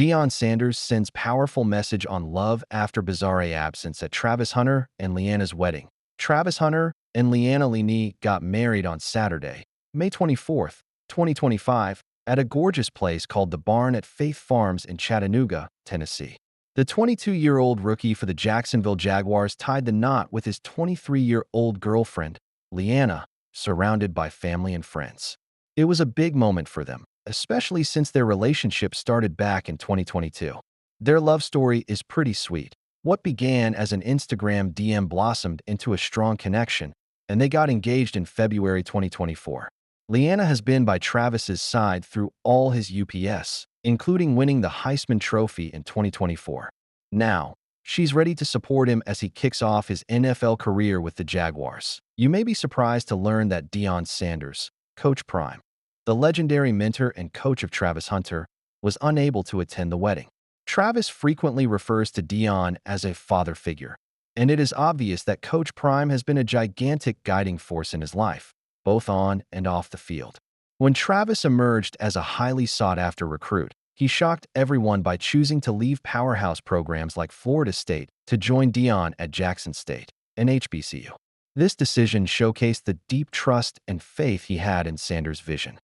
Deion Sanders sends powerful message on love after bizarre absence at Travis Hunter and Leanna's wedding. Travis Hunter and Leanna Lini got married on Saturday, May 24th, 2025, at a gorgeous place called The Barn at Faith Farms in Chattanooga, Tennessee. The 22-year-old rookie for the Jacksonville Jaguars tied the knot with his 23-year-old girlfriend, Leanna, surrounded by family and friends. It was a big moment for them, especially since their relationship started back in 2022. Their love story is pretty sweet. What began as an Instagram DM blossomed into a strong connection, and they got engaged in February 2024. Leanna has been by Travis's side through all his UPS, including winning the Heisman Trophy in 2024. Now, she's ready to support him as he kicks off his NFL career with the Jaguars. You may be surprised to learn that Deion Sanders, Coach Prime, the legendary mentor and coach of Travis Hunter, was unable to attend the wedding. Travis frequently refers to Deion as a father figure, and it is obvious that Coach Prime has been a gigantic guiding force in his life, both on and off the field. When Travis emerged as a highly sought-after recruit, he shocked everyone by choosing to leave Powerhouse programs like Florida State to join Deion at Jackson State, an HBCU. This decision showcased the deep trust and faith he had in Sanders' vision.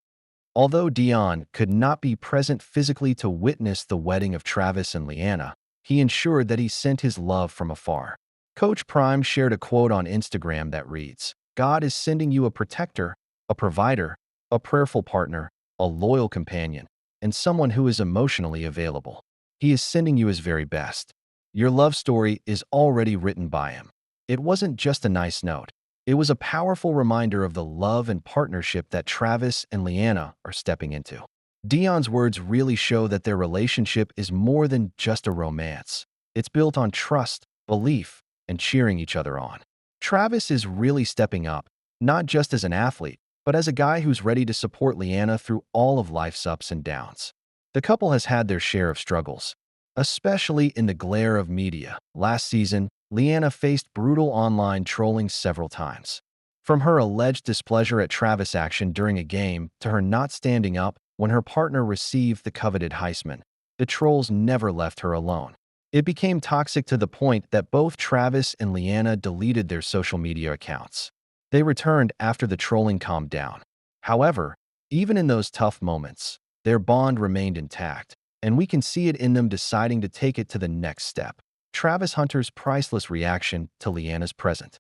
Although Deion could not be present physically to witness the wedding of Travis and Leanna, he ensured that he sent his love from afar. Coach Prime shared a quote on Instagram that reads, "God is sending you a protector, a provider, a prayerful partner, a loyal companion, and someone who is emotionally available. He is sending you his very best. Your love story is already written by him." It wasn't just a nice note. It was a powerful reminder of the love and partnership that Travis and Leanna are stepping into. Deion's words really show that their relationship is more than just a romance. It's built on trust, belief, and cheering each other on. Travis is really stepping up, not just as an athlete, but as a guy who's ready to support Leanna through all of life's ups and downs. The couple has had their share of struggles, especially in the glare of media. Last season, Leanna faced brutal online trolling several times. From her alleged displeasure at Travis' action during a game to her not standing up when her partner received the coveted Heisman, the trolls never left her alone. It became toxic to the point that both Travis and Leanna deleted their social media accounts. They returned after the trolling calmed down. However, even in those tough moments, their bond remained intact, and we can see it in them deciding to take it to the next step. Travis Hunter's priceless reaction to Leanna's present.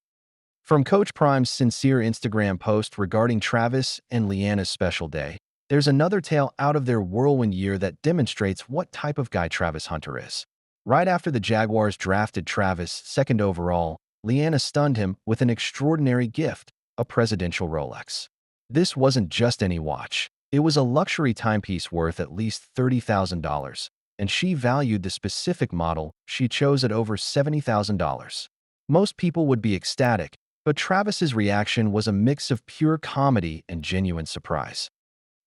From Coach Prime's sincere Instagram post regarding Travis and Leanna's special day, there's another tale out of their whirlwind year that demonstrates what type of guy Travis Hunter is. Right after the Jaguars drafted Travis second overall, Leanna stunned him with an extraordinary gift, a presidential Rolex. This wasn't just any watch. It was a luxury timepiece worth at least $30,000, and she valued the specific model she chose at over $70,000. Most people would be ecstatic, but Travis's reaction was a mix of pure comedy and genuine surprise.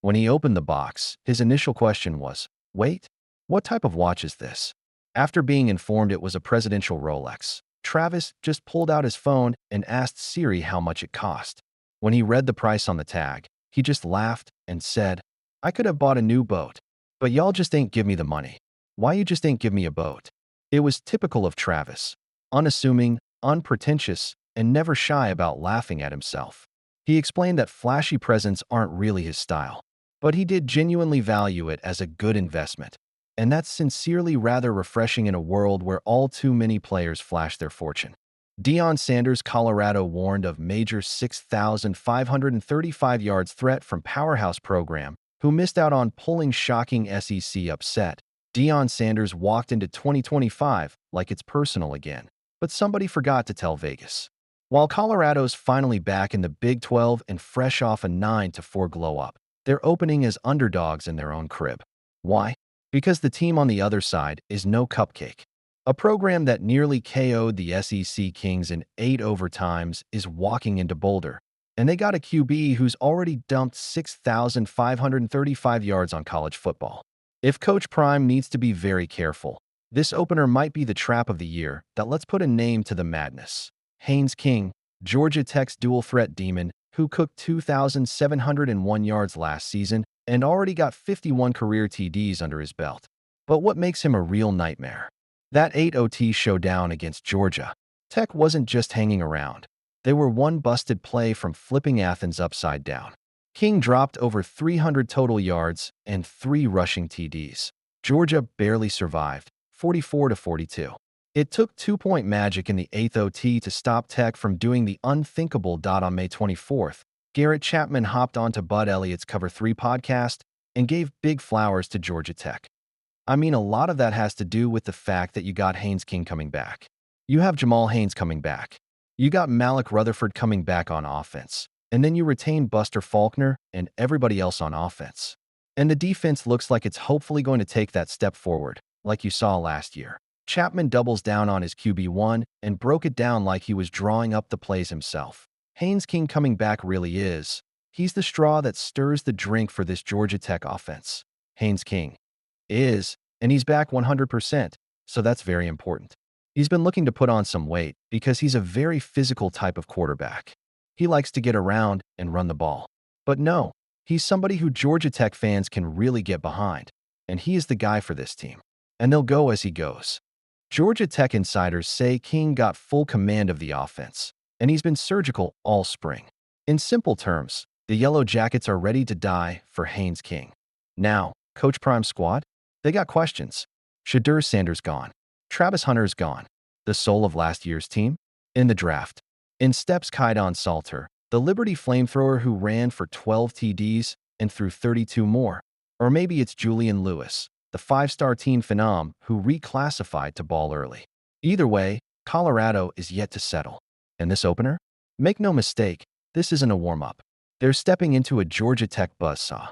When he opened the box, his initial question was, "Wait, what type of watch is this?" After being informed it was a presidential Rolex, Travis just pulled out his phone and asked Siri how much it cost. When he read the price on the tag, he just laughed and said, "I could have bought a new boat, but y'all just ain't give me the money. Why you just ain't give me a boat?" It was typical of Travis, unassuming, unpretentious, and never shy about laughing at himself. He explained that flashy presents aren't really his style, but he did genuinely value it as a good investment. And that's sincerely rather refreshing in a world where all too many players flash their fortune. Deion Sanders, Colorado, warned of major 6,535 yards threat from Powerhouse program, who missed out on pulling shocking SEC upset. Deion Sanders walked into 2025 like it's personal again, but somebody forgot to tell Vegas. While Colorado's finally back in the Big 12 and fresh off a 9-4 glow-up, they're opening as underdogs in their own crib. Why? Because the team on the other side is no cupcake. A program that nearly KO'd the SEC Kings in 8 overtimes is walking into Boulder, and they got a QB who's already dumped 6,535 yards on college football. If Coach Prime needs to be very careful, this opener might be the trap of the year that lets put a name to the madness. Haynes King, Georgia Tech's dual-threat demon, who cooked 2,701 yards last season and already got 51 career TDs under his belt. But what makes him a real nightmare? That 8 OT showdown against Georgia. Tech wasn't just hanging around. They were one busted play from flipping Athens upside down. King dropped over 300 total yards and 3 rushing TDs. Georgia barely survived, 44-42. It took 2-point magic in the 8th OT to stop Tech from doing the unthinkable. On May 24th, Garrett Chapman hopped onto Bud Elliott's Cover 3 podcast and gave big flowers to Georgia Tech. I mean, a lot of that has to do with the fact that you got Haynes King coming back. You have Jamal Haynes coming back. You got Malik Rutherford coming back on offense. And then you retain Buster Faulkner and everybody else on offense. And the defense looks like it's hopefully going to take that step forward, like you saw last year. Chapman doubles down on his QB1 and broke it down like he was drawing up the plays himself. Haynes King coming back really is. He's the straw that stirs the drink for this Georgia Tech offense. Haynes King is, and he's back 100%, so that's very important. He's been looking to put on some weight because he's a very physical type of quarterback. He likes to get around and run the ball. But no, he's somebody who Georgia Tech fans can really get behind, and he is the guy for this team. And they'll go as he goes. Georgia Tech insiders say King got full command of the offense, and he's been surgical all spring. In simple terms, the Yellow Jackets are ready to die for Haynes King. Now, Coach Prime squad? They got questions. Deion Sanders gone. Travis Hunter's gone. The soul of last year's team? In the draft. In steps Kaidon Salter, the Liberty flamethrower who ran for 12 TDs and threw 32 more. Or maybe it's Julian Lewis, the 5-star teen phenom who reclassified to ball early. Either way, Colorado is yet to settle. And this opener? Make no mistake, this isn't a warm-up. They're stepping into a Georgia Tech buzzsaw.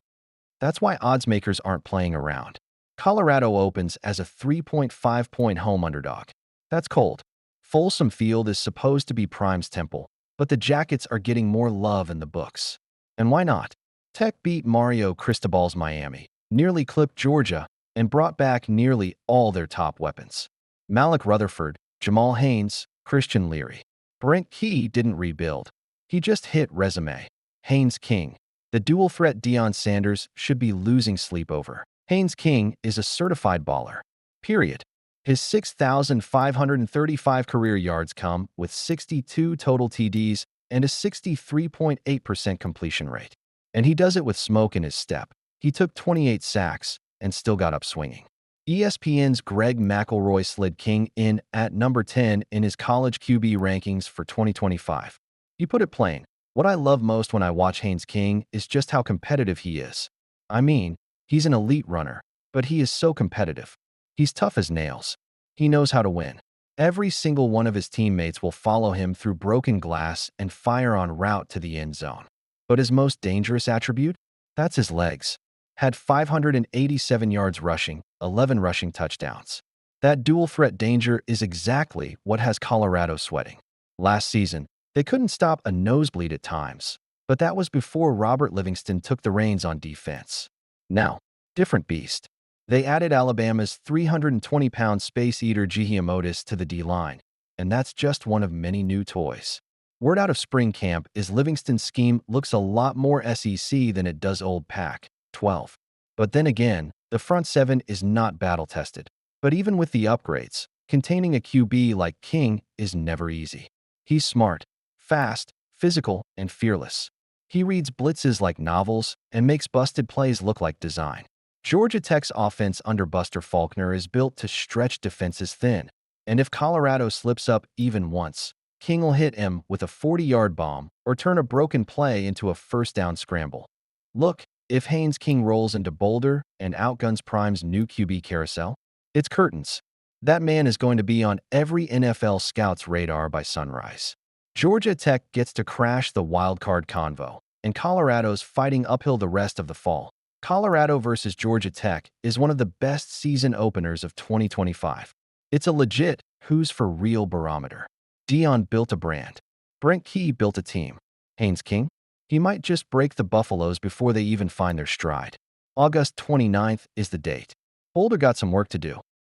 That's why oddsmakers aren't playing around. Colorado opens as a 3.5-point home underdog. That's cold. Folsom Field is supposed to be Prime's temple, but the Jackets are getting more love in the books. And why not? Tech beat Mario Cristobal's Miami, nearly clipped Georgia, and brought back nearly all their top weapons. Malik Rutherford, Jamal Haynes, Christian Leary. Brent Key didn't rebuild. He just hit resume. Haynes King. The dual threat Deion Sanders should be losing sleep over. Haynes King is a certified baller. Period. His 6,535 career yards come with 62 total TDs and a 63.8% completion rate. And he does it with smoke in his step. He took 28 sacks and still got up swinging. ESPN's Greg McElroy slid King in at number 10 in his college QB rankings for 2025. He put it plain, what I love most when I watch Haynes King is just how competitive he is. I mean, he's an elite runner, but he is so competitive. He's tough as nails. He knows how to win. Every single one of his teammates will follow him through broken glass and fire en route to the end zone. But his most dangerous attribute? That's his legs. Had 587 yards rushing, 11 rushing touchdowns. That dual threat danger is exactly what has Colorado sweating. Last season, they couldn't stop a nosebleed at times, but that was before Robert Livingston took the reins on defense. Now, different beast. They added Alabama's 320-pound space eater Giheimotis to the D-line, and that's just one of many new toys. Word out of spring camp is Livingston's scheme looks a lot more SEC than it does old Pac-12. But then again, the front seven is not battle-tested. But even with the upgrades, containing a QB like King is never easy. He's smart, fast, physical, and fearless. He reads blitzes like novels and makes busted plays look like design. Georgia Tech's offense under Buster Faulkner is built to stretch defenses thin, and if Colorado slips up even once, King will hit him with a 40-yard bomb or turn a broken play into a first-down scramble. Look, if Haynes King rolls into Boulder and outguns Prime's new QB carousel, it's curtains. That man is going to be on every NFL scout's radar by sunrise. Georgia Tech gets to crash the wildcard convo, and Colorado's fighting uphill the rest of the fall. Colorado versus Georgia Tech is one of the best season openers of 2025. It's a legit who's for real barometer. Deion built a brand. Brent Key built a team. Haynes King? He might just break the Buffaloes before they even find their stride. August 29th is the date. Boulder got some work to do.